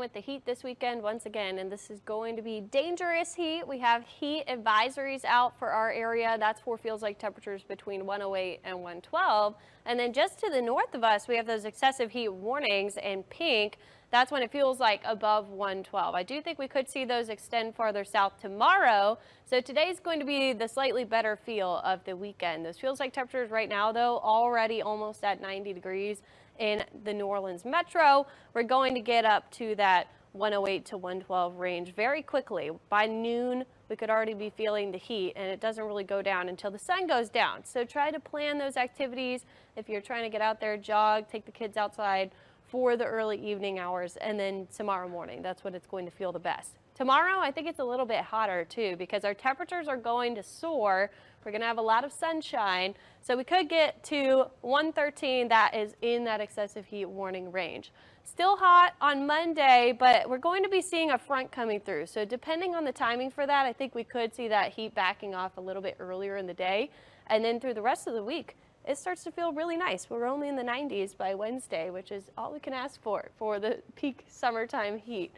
with the heat this weekend once again, and this is going to be dangerous heat. We have heat advisories out for our area. That's for feels like temperatures between 108 and 112. And then just to the north of us, we have those excessive heat warnings in pink. That's when it feels like above 112. I do think we could see those extend farther south tomorrow. So today's going to be the slightly better feel of the weekend. Those feels like temperatures right now, though, already almost at 90 degrees in the New Orleans metro. We're going to get up to that 108 to 112 range very quickly. By noon, we could already be feeling the heat, and it doesn't really go down until the sun goes down. So try to plan those activities if you're trying to get out there, jog, take the kids outside for the early evening hours, and then tomorrow morning, that's when it's going to feel the best. Tomorrow, I think it's a little bit hotter too, because our temperatures are going to soar. We're going to have a lot of sunshine, so we could get to 113. That is in that excessive heat warning range. Still hot on Monday, but we're going to be seeing a front coming through. So depending on the timing for that, I think we could see that heat backing off a little bit earlier in the day. And then through the rest of the week, it starts to feel really nice. We're only in the 90s by Wednesday, which is all we can ask for the peak summertime heat.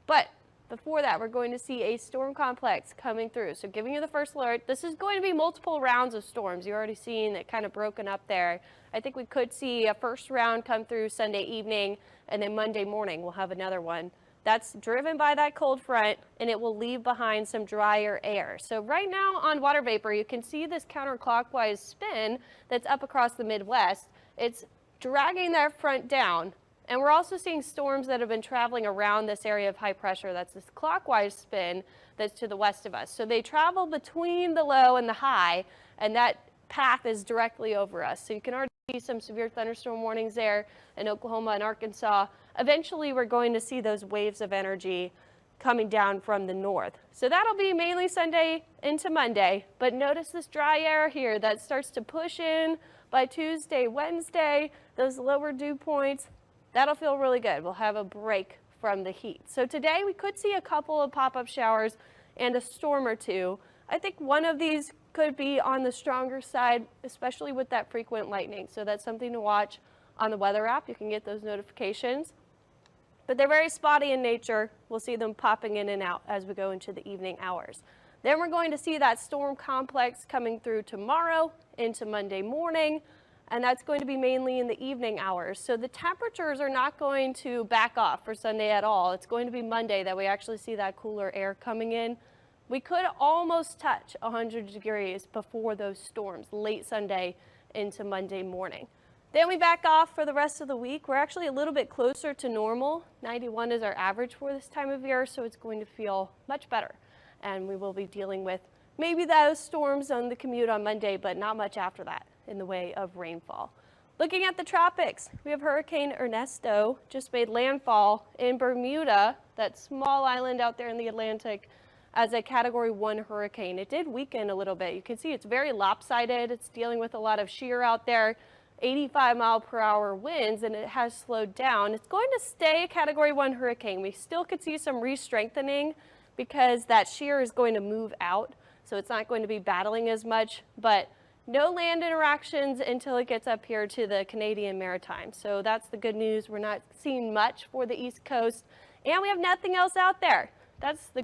But before that, we're going to see a storm complex coming through. So giving you the first alert, this is going to be multiple rounds of storms. You're already seeing it kind of broken up there. I think we could see a first round come through Sunday evening, and then Monday morning we'll have another one. That's driven by that cold front, and it will leave behind some drier air. So right now on water vapor, you can see this counterclockwise spin that's up across the Midwest. It's dragging that front down. And we're also seeing storms that have been traveling around this area of high pressure. That's this clockwise spin that's to the west of us. So they travel between the low and the high, and that path is directly over us. So you can already see some severe thunderstorm warnings there in Oklahoma and Arkansas. Eventually, we're going to see those waves of energy coming down from the north. So that'll be mainly Sunday into Monday. But notice this dry air here that starts to push in by Tuesday, Wednesday, those lower dew points. That'll feel really good. We'll have a break from the heat. So today we could see a couple of pop-up showers and a storm or two. I think one of these could be on the stronger side, especially with that frequent lightning. So that's something to watch on the weather app. You can get those notifications. But they're very spotty in nature. We'll see them popping in and out as we go into the evening hours. Then we're going to see that storm complex coming through tomorrow into Monday morning. And that's going to be mainly in the evening hours. So the temperatures are not going to back off for Sunday at all. It's going to be Monday that we actually see that cooler air coming in. We could almost touch 100 degrees before those storms late Sunday into Monday morning. Then we back off for the rest of the week. We're actually a little bit closer to normal. 91 is our average for this time of year, so it's going to feel much better. And we will be dealing with maybe those storms on the commute on Monday, but not much after that in the way of rainfall. Looking at the tropics, we have Hurricane Ernesto just made landfall in Bermuda, that small island out there in the Atlantic, as a Category 1 hurricane. It did weaken a little bit. You can see it's very lopsided. It's dealing with a lot of shear out there, 85-mile-per-hour winds, and it has slowed down. It's going to stay a Category 1 hurricane. We still could see some re-strengthening because that shear is going to move out, so it's not going to be battling as much, but no land interactions until it gets up here to the Canadian Maritime. So that's the good news. We're not seeing much for the East Coast, and we have nothing else out there. That's the